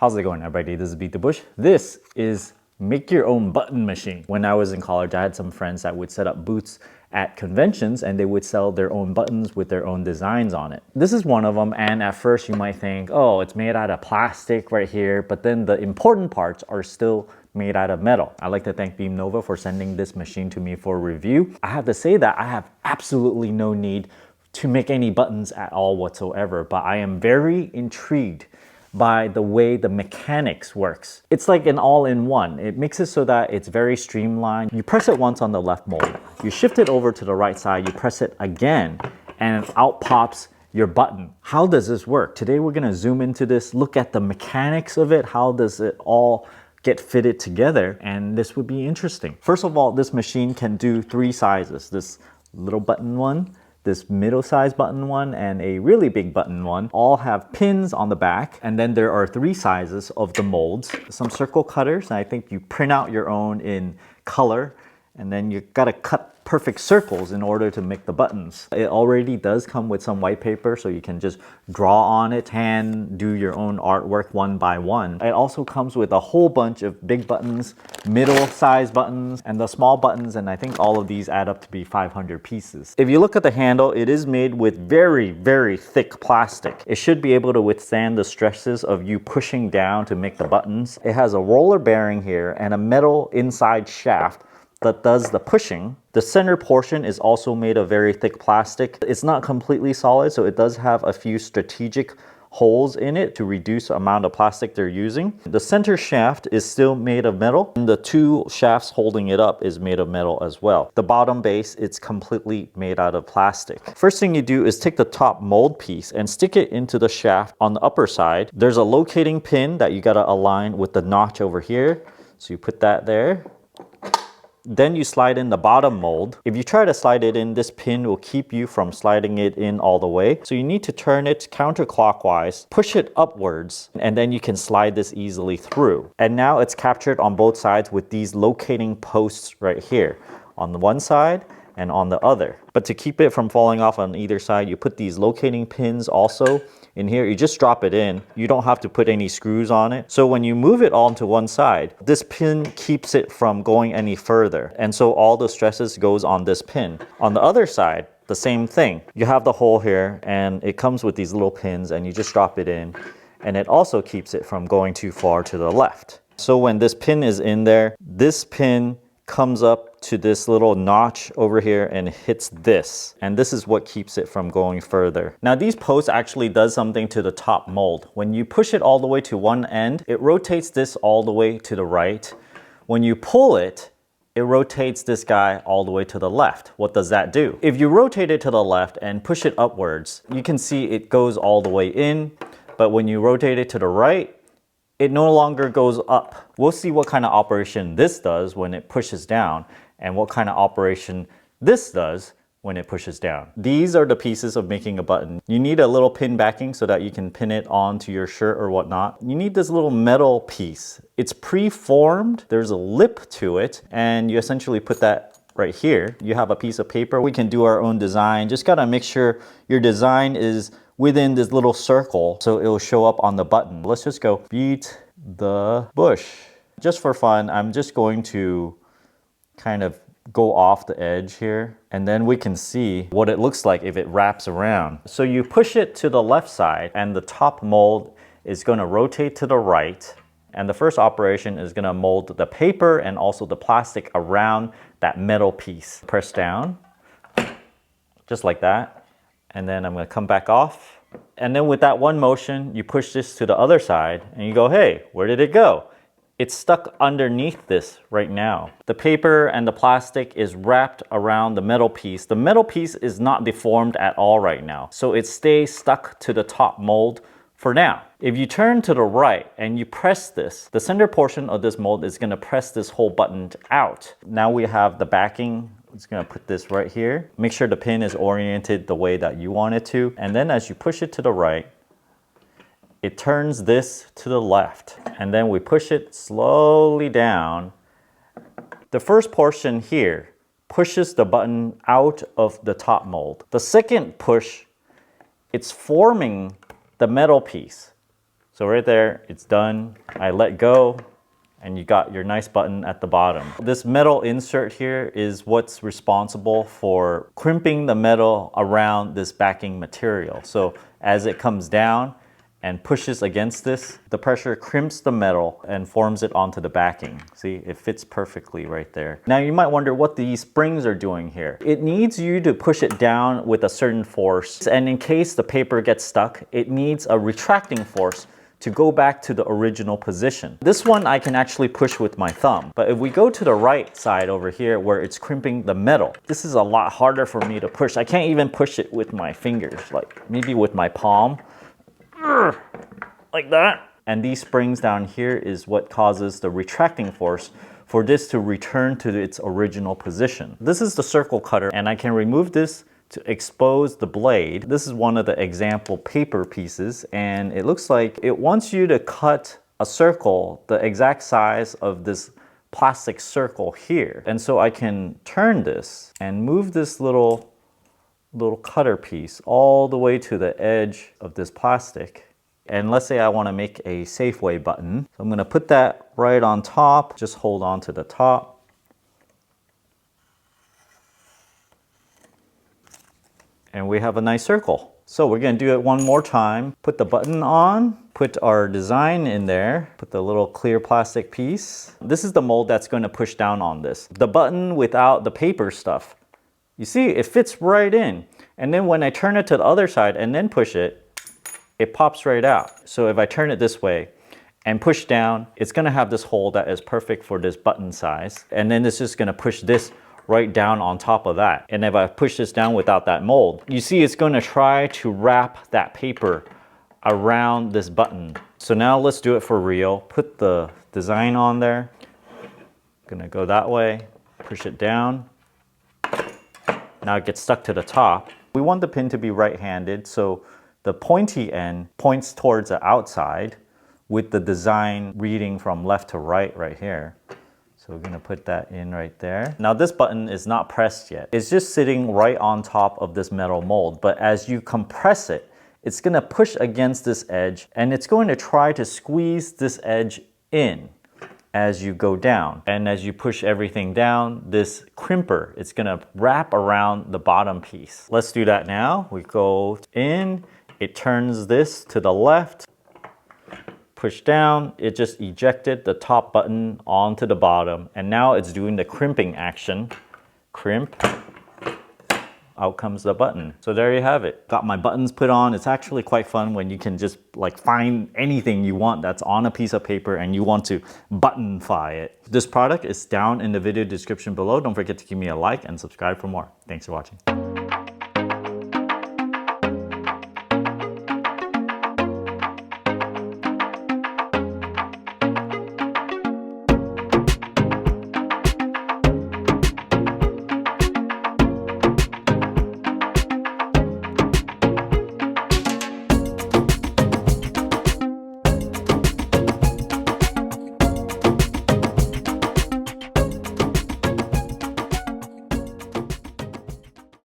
How's it going, everybody? This is Beat the Bush. This is make your own button machine. When I was in college, I had some friends that would set up booths at conventions and they would sell their own buttons with their own designs on it. This is one of them, and at first you might think, oh, it's made out of plastic right here, but then the important parts are still made out of metal. I'd like to thank BeamNova for sending this machine to me for review. I have to say that I have absolutely no need to make any buttons at all whatsoever, but I am very intrigued by the way the mechanics works. It's like an all-in-one. It makes it so that it's very streamlined. You press it once on the left mold, you shift it over to the right side, you press it again, and out pops your button. How does this work? Today we're gonna zoom into this, look at the mechanics of it, how does it all get fitted together, and this would be interesting. First of all, this machine can do 3 sizes. This little button one, this middle-sized button one, and a really big button one. All have pins on the back, and then there are 3 sizes of the molds. Some circle cutters, and I think you print out your own in color, and then you gotta cut perfect circles in order to make the buttons. It already does come with some white paper, so you can just draw on it, hand do your own artwork one by one. It also comes with a whole bunch of big buttons, middle-sized buttons, and the small buttons, and I think all of these add up to be 500 pieces. If you look at the handle, it is made with very, very thick plastic. It should be able to withstand the stresses of you pushing down to make the buttons. It has a roller bearing here and a metal inside shaft that does the pushing. The center portion is also made of very thick plastic. It's not completely solid, so it does have a few strategic holes in it to reduce the amount of plastic they're using. The center shaft is still made of metal, and the 2 shafts holding it up is made of metal as well. The bottom base, it's completely made out of plastic. First thing you do is take the top mold piece and stick it into the shaft on the upper side. There's a locating pin that you gotta align with the notch over here. So you put that there. Then you slide in the bottom mold. If you try to slide it in, this pin will keep you from sliding it in all the way. So you need to turn it counterclockwise, push it upwards, and then you can slide this easily through. And now it's captured on both sides with these locating posts right here, on the one side and on the other. But to keep it from falling off on either side, you put these locating pins also in here. You just drop it in. You don't have to put any screws on it. So when you move it onto one side, this pin keeps it from going any further. And so all the stresses goes on this pin. On the other side, the same thing. You have the hole here and it comes with these little pins and you just drop it in, and it also keeps it from going too far to the left. So when this pin is in there, this pin comes up to this little notch over here and hits this, and this is what keeps it from going further. Now these posts actually does something to the top mold. When you push it all the way to one end, it rotates this all the way to the right. When you pull it, it rotates this guy all the way to the left. What does that do? If you rotate it to the left and push it upwards, you can see it goes all the way in, but when you rotate it to the right, it no longer goes up. We'll see what kind of operation this does when it pushes down, and what kind of operation this does when it pushes down. These are the pieces of making a button. You need a little pin backing so that you can pin it onto your shirt or whatnot. You need this little metal piece. It's pre-formed, there's a lip to it, and you essentially put that right here. You have a piece of paper. We can do our own design. Just gotta make sure your design is within this little circle so it will show up on the button. Let's just go Beat the Bush. Just for fun, I'm just going to kind of go off the edge here, and then we can see what it looks like if it wraps around. So you push it to the left side and the top mold is going to rotate to the right, and the first operation is going to mold the paper and also the plastic around that metal piece. Press down just like that. And then I'm going to come back off. And then with that one motion, you push this to the other side and you go, hey, where did it go? It's stuck underneath this right now. The paper and the plastic is wrapped around the metal piece. The metal piece is not deformed at all right now, so it stays stuck to the top mold for now. If you turn to the right and you press this, the center portion of this mold is going to press this whole button out. Now we have the backing. It's going to put this right here. Make sure the pin is oriented the way that you want it to. And then as you push it to the right, it turns this to the left. And then we push it slowly down. The first portion here pushes the button out of the top mold. The second push, it's forming the metal piece. So right there, it's done. I let go, and you got your nice button at the bottom. This metal insert here is what's responsible for crimping the metal around this backing material. So as it comes down and pushes against this, the pressure crimps the metal and forms it onto the backing. See, it fits perfectly right there. Now you might wonder what these springs are doing here. It needs you to push it down with a certain force, and in case the paper gets stuck, it needs a retracting force to go back to the original position. This one I can actually push with my thumb, but if we go to the right side over here where it's crimping the metal, this is a lot harder for me to push. I can't even push it with my fingers, like maybe with my palm. Like that. And these springs down here is what causes the retracting force for this to return to its original position. This is the circle cutter, and I can remove this to expose the blade. This is one of the example paper pieces, and it looks like it wants you to cut a circle the exact size of this plastic circle here. And so I can turn this and move this little cutter piece all the way to the edge of this plastic. And let's say I want to make a Safeway button. So I'm going to put that right on top. Just hold on to the top. And we have a nice circle. So we're going to do it one more time. Put the button on, put our design in there, put the little clear plastic piece. This is the mold that's going to push down on this. The button without the paper stuff. You see, it fits right in. And then when I turn it to the other side and then push it, it pops right out. So if I turn it this way and push down, it's gonna have this hole that is perfect for this button size. And then it's just gonna push this right down on top of that. And if I push this down without that mold, you see it's gonna try to wrap that paper around this button. So now let's do it for real. Put the design on there. Gonna go that way, push it down. Now it gets stuck to the top. We want the pin to be right-handed, so the pointy end points towards the outside with the design reading from left to right right here. So we're gonna put that in right there. Now this button is not pressed yet. It's just sitting right on top of this metal mold, but as you compress it, it's gonna push against this edge and it's going to try to squeeze this edge in as you go down. And as you push everything down, this crimper, it's gonna wrap around the bottom piece. Let's do that now. We go in, it turns this to the left, push down, it just ejected the top button onto the bottom, and now it's doing the crimping action. Crimp, out comes the button. So there you have it. Got my buttons put on. It's actually quite fun when you can just like find anything you want that's on a piece of paper and you want to buttonify it. This product is down in the video description below. Don't forget to give me a like and subscribe for more. Thanks for watching.